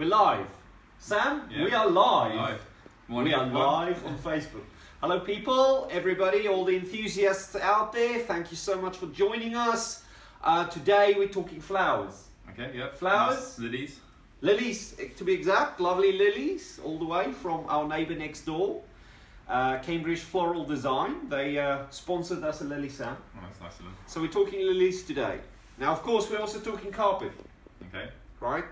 We're live. Sam, Yeah. we are live. Morning, We are everyone. live on Facebook. Hello people, everybody, all the enthusiasts out there, thank you so much for joining us. Today we're talking flowers. Okay, yeah. Flowers? Nice lilies. Lilies, to be exact, lovely lilies, all the way from our neighbour next door. Cambridge Floral Design. They sponsored us a lily, Sam. Oh, that's nice of them. So we're talking lilies today. Now, of course, we're also talking carpet, Okay. right?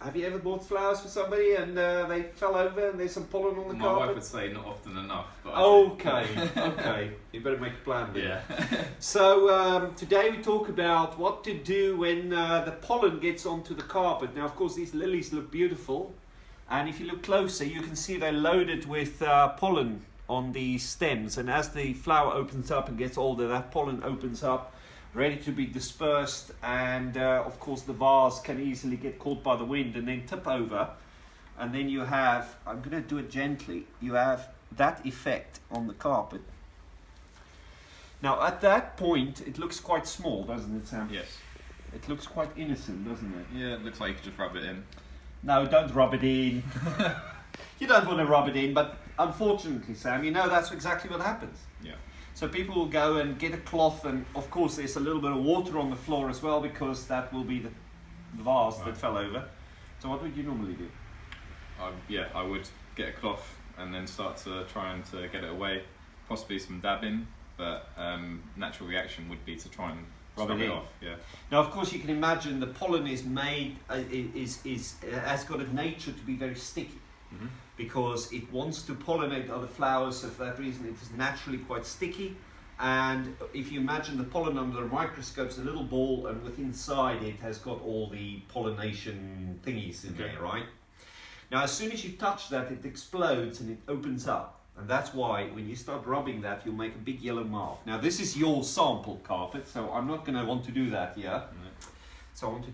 Have you ever bought flowers for somebody and they fell over and there's some pollen on the My carpet? wife would say not often enough. But Okay. You better make a plan then. Yeah. So today we talk about what to do when the pollen gets onto the carpet. Now, of course, these lilies look beautiful, and if you look closer, you can see they're loaded with pollen on the stems. And as the flower opens up and gets older, that pollen opens up, ready to be dispersed, and of course the vase can easily get caught by the wind and then tip over, and then you have, I'm going to do it gently, you have that effect on the carpet. Now at that point it looks quite small, doesn't it, Sam? Yes. It looks quite innocent, doesn't it? Yeah, it looks like you could just rub it in. No, don't rub it in. You don't want to rub it in, but unfortunately, Sam, you know that's exactly what happens. Yeah. So people will go and get a cloth, and of course there's a little bit of water on the floor as well, because that will be the vase that fell over. So what would you normally do? I would get a cloth and then start to trying to get it away, possibly some dabbing, but natural reaction would be to try and Rub scrub it it in. off. Yeah. Now, of course, you can imagine the pollen is made has got a nature to be very sticky, Mm-hmm. because it wants to pollinate other flowers. So for that reason, it is naturally quite sticky. And if you imagine the pollen under a microscope, it's a little ball, and within inside it has got all the pollination thingies in there, right? Now, as soon as you touch that, it explodes and it opens up. And that's why when you start rubbing that, you'll make a big yellow mark. Now, this is your sample carpet, so I'm not going to want to do that here. No. So I want to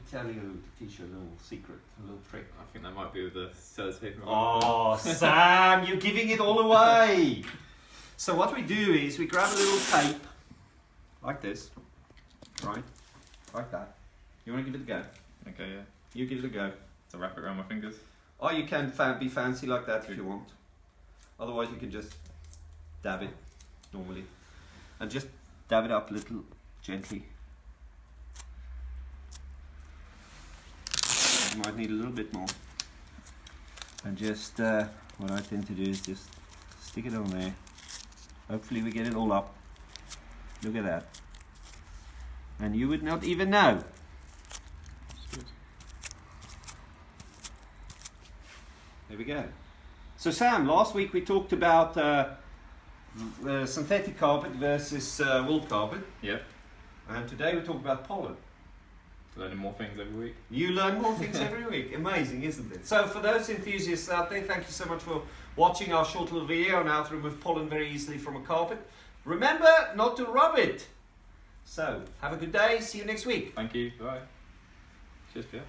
teach you a little secret, a little trick. I think that might be with the sellotape. Oh, Sam, you're giving it all away. So what we do is we grab a little tape, like this, right? Like that. You want to give it a go? Okay, yeah. You give it a go. So wrap it around my fingers. Or you can be fancy like that if you want. Otherwise you can just dab it normally. And just dab it up a little gently. You might need a little bit more. And just, what I tend to do is just stick it on there. Hopefully we get it all up. Look at that. And you would not even know. That's good. There we go. So Sam, last week we talked about synthetic carpet versus wool carpet. Yep. And today we talk about pollen. Learning more things every week. You learn more things every week. Amazing, isn't it? So for those enthusiasts out there, thank you so much for watching our short little video on how to remove pollen very easily from a carpet. Remember not to rub it. So have a good day. See you next week. Thank you. Bye. Cheers, Pierre.